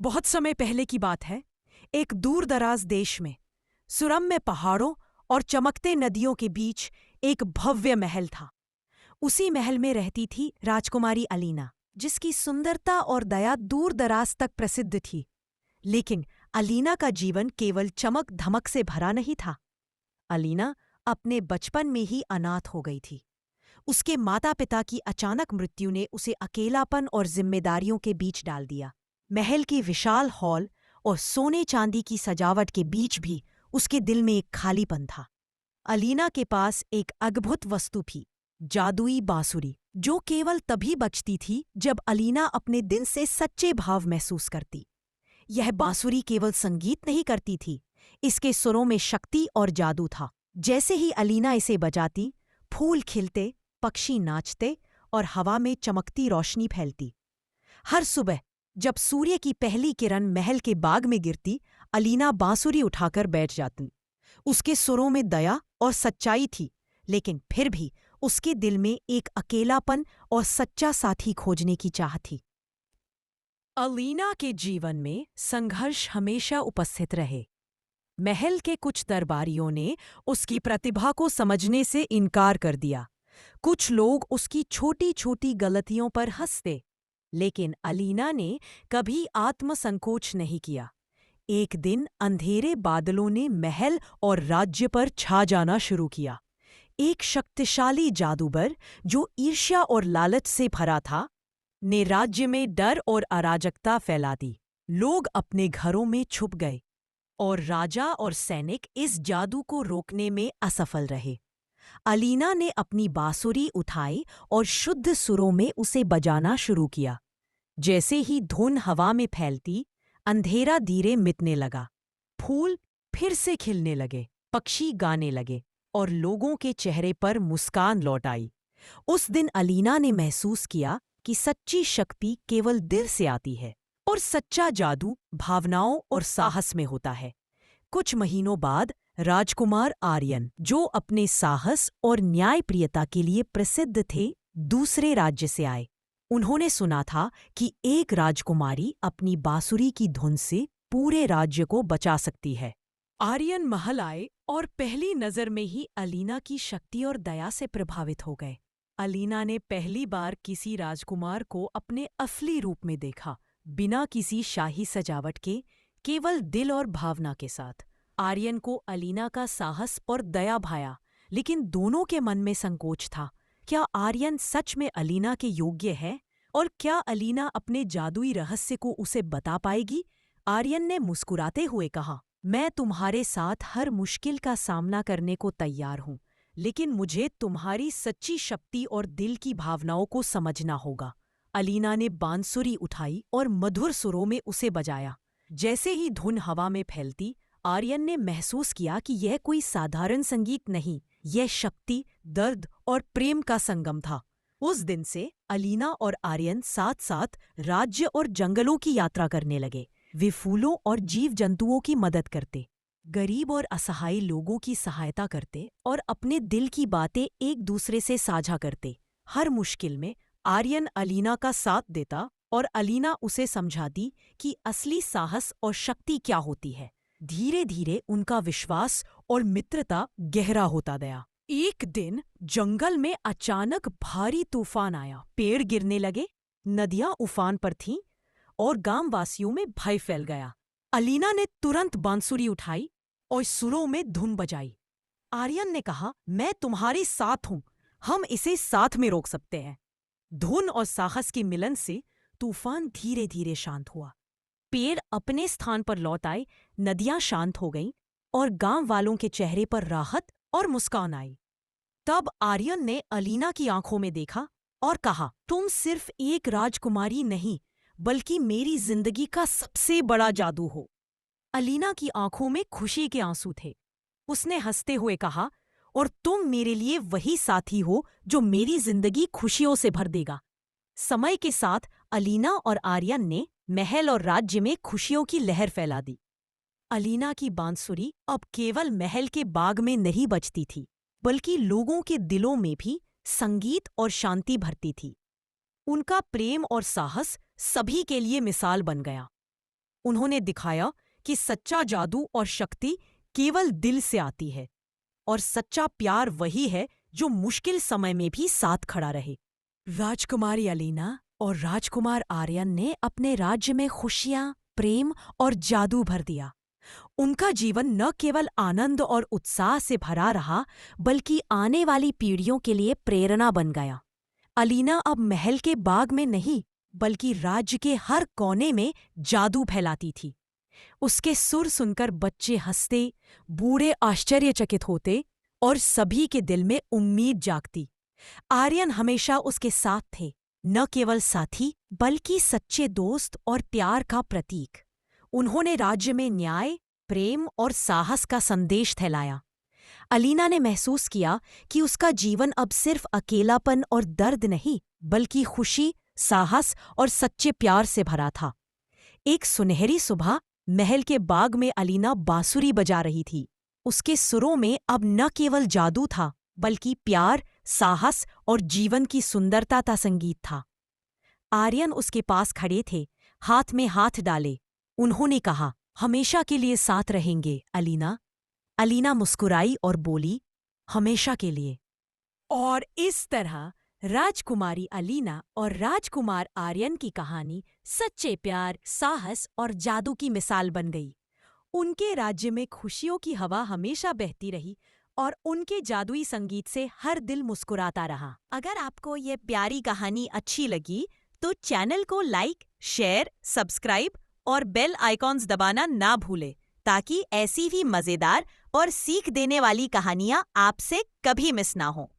बहुत समय पहले की बात है। एक दूर दराज देश में सुरम्य पहाड़ों और चमकते नदियों के बीच एक भव्य महल था। उसी महल में रहती थी राजकुमारी अलीना, जिसकी सुंदरता और दया दूर दराज तक प्रसिद्ध थी। लेकिन अलीना का जीवन केवल चमक धमक से भरा नहीं था। अलीना अपने बचपन में ही अनाथ हो गई थी। उसके माता पिता की अचानक मृत्यु ने उसे अकेलापन और जिम्मेदारियों के बीच डाल दिया। महल की विशाल हॉल और सोने चांदी की सजावट के बीच भी उसके दिल में एक खालीपन था। अलीना के पास एक अद्भुत वस्तु थी, जादुई बांसुरी, जो केवल तभी बजती थी जब अलीना अपने दिल से सच्चे भाव महसूस करती। यह बांसुरी केवल संगीत नहीं करती थी, इसके सुरों में शक्ति और जादू था। जैसे ही अलीना इसे बजाती, फूल खिलते, पक्षी नाचते और हवा में चमकती रोशनी फैलती। हर सुबह जब सूर्य की पहली किरण महल के बाग में गिरती, अलीना बांसुरी उठाकर बैठ जाती। उसके सुरों में दया और सच्चाई थी, लेकिन फिर भी उसके दिल में एक अकेलापन और सच्चा साथी खोजने की चाह थी। अलीना के जीवन में संघर्ष हमेशा उपस्थित रहे। महल के कुछ दरबारियों ने उसकी प्रतिभा को समझने से इनकार कर दिया। कुछ लोग उसकी छोटी छोटी गलतियों पर हंसते, लेकिन अलीना ने कभी आत्मसंकोच नहीं किया। एक दिन अंधेरे बादलों ने महल और राज्य पर छा जाना शुरू किया। एक शक्तिशाली जादूगर, जो ईर्ष्या और लालच से भरा था, ने राज्य में डर और अराजकता फैला दी। लोग अपने घरों में छुप गए और राजा और सैनिक इस जादू को रोकने में असफल रहे। अलीना ने अपनी बांसुरी उठाई और शुद्ध सुरों में उसे बजाना शुरू किया। जैसे ही धुन हवा में फैलती, अंधेरा धीरे मिटने लगा। फूल फिर से खिलने लगे, पक्षी गाने लगे और लोगों के चेहरे पर मुस्कान लौट आई। उस दिन अलीना ने महसूस किया कि सच्ची शक्ति केवल दिल से आती है और सच्चा जादू भावनाओं और साहस में होता है। कुछ महीनों बाद राजकुमार आर्यन, जो अपने साहस और न्यायप्रियता के लिए प्रसिद्ध थे, दूसरे राज्य से आए। उन्होंने सुना था कि एक राजकुमारी अपनी बांसुरी की धुन से पूरे राज्य को बचा सकती है। आर्यन महल आए और पहली नजर में ही अलीना की शक्ति और दया से प्रभावित हो गए। अलीना ने पहली बार किसी राजकुमार को अपने असली रूप में देखा, बिना किसी शाही सजावट के, केवल दिल और भावना के साथ। आर्यन को अलीना का साहस और दया भाया, लेकिन दोनों के मन में संकोच था। क्या आर्यन सच में अलीना के योग्य है, और क्या अलीना अपने जादुई रहस्य को उसे बता पाएगी? आर्यन ने मुस्कुराते हुए कहा, मैं तुम्हारे साथ हर मुश्किल का सामना करने को तैयार हूँ, लेकिन मुझे तुम्हारी सच्ची शक्ति और दिल की भावनाओं को समझना होगा। अलीना ने बांसुरी उठाई और मधुर सुरों में उसे बजाया। जैसे ही धुन हवा में फैलती, आर्यन ने महसूस किया कि यह कोई साधारण संगीत नहीं, यह शक्ति, दर्द और प्रेम का संगम था। उस दिन से अलीना और आर्यन साथ साथ राज्य और जंगलों की यात्रा करने लगे। वे फूलों और जीव जंतुओं की मदद करते, गरीब और असहाय लोगों की सहायता करते और अपने दिल की बातें एक दूसरे से साझा करते। हर मुश्किल में आर्यन अलीना का साथ देता और अलीना उसे समझाती कि असली साहस और शक्ति क्या होती है। धीरे धीरे उनका विश्वास और मित्रता गहरा होता गया। एक दिन जंगल में अचानक भारी तूफान आया। पेड़ गिरने लगे, नदियां उफान पर थीं और गांववासियों में भय फैल गया। अलीना ने तुरंत बांसुरी उठाई और सुरों में धुन बजाई। आर्यन ने कहा, मैं तुम्हारे साथ हूं, हम इसे साथ में रोक सकते हैं। धुन और साहस के मिलन से तूफान धीरे धीरे शांत हुआ। पेड़ अपने स्थान पर लौट आए, नदियां शांत हो गईं और गांव वालों के चेहरे पर राहत और मुस्कान आई। तब आर्यन ने अलीना की आंखों में देखा और कहा, तुम सिर्फ एक राजकुमारी नहीं, बल्कि मेरी जिंदगी का सबसे बड़ा जादू हो। अलीना की आंखों में खुशी के आंसू थे। उसने हंसते हुए कहा, और तुम मेरे लिए वही साथी हो जो मेरी जिंदगी खुशियों से भर देगा। समय के साथ अलीना और आर्यन ने महल और राज्य में खुशियों की लहर फैला दी। अलीना की बांसुरी अब केवल महल के बाग में नहीं बजती थी, बल्कि लोगों के दिलों में भी संगीत और शांति भरती थी। उनका प्रेम और साहस सभी के लिए मिसाल बन गया। उन्होंने दिखाया कि सच्चा जादू और शक्ति केवल दिल से आती है और सच्चा प्यार वही है जो मुश्किल समय में भी साथ खड़ा रहे। राजकुमारी अलीना और राजकुमार आर्यन ने अपने राज्य में खुशियां, प्रेम और जादू भर दिया। उनका जीवन न केवल आनंद और उत्साह से भरा रहा, बल्कि आने वाली पीढ़ियों के लिए प्रेरणा बन गया। अलीना अब महल के बाग में नहीं, बल्कि राज्य के हर कोने में जादू फैलाती थी। उसके सुर सुनकर बच्चे हंसते, बूढ़े आश्चर्यचकित होते और सभी के दिल में उम्मीद जागती। आर्यन हमेशा उसके साथ थे, न केवल साथी बल्कि सच्चे दोस्त और प्यार का प्रतीक। उन्होंने राज्य में न्याय, प्रेम और साहस का संदेश फैलाया। अलीना ने महसूस किया कि उसका जीवन अब सिर्फ अकेलापन और दर्द नहीं, बल्कि खुशी, साहस और सच्चे प्यार से भरा था। एक सुनहरी सुबह महल के बाग में अलीना बांसुरी बजा रही थी। उसके सुरों में अब न केवल जादू था, बल्कि प्यार, साहस और जीवन की सुंदरता का संगीत था। आर्यन उसके पास खड़े थे, हाथ में हाथ डाले। उन्होंने कहा, हमेशा के लिए साथ रहेंगे अलीना। अलीना मुस्कुराई और बोली, हमेशा के लिए। और इस तरह राजकुमारी अलीना और राजकुमार आर्यन की कहानी सच्चे प्यार, साहस और जादू की मिसाल बन गई। उनके राज्य में खुशियों की हवा हमेशा बहती रही और उनके जादुई संगीत से हर दिल मुस्कुराता रहा। अगर आपको ये प्यारी कहानी अच्छी लगी तो चैनल को लाइक, शेयर, सब्सक्राइब और बेल आइकॉन्स दबाना ना भूलें, ताकि ऐसी ही मजेदार और सीख देने वाली कहानियां आपसे कभी मिस ना हो।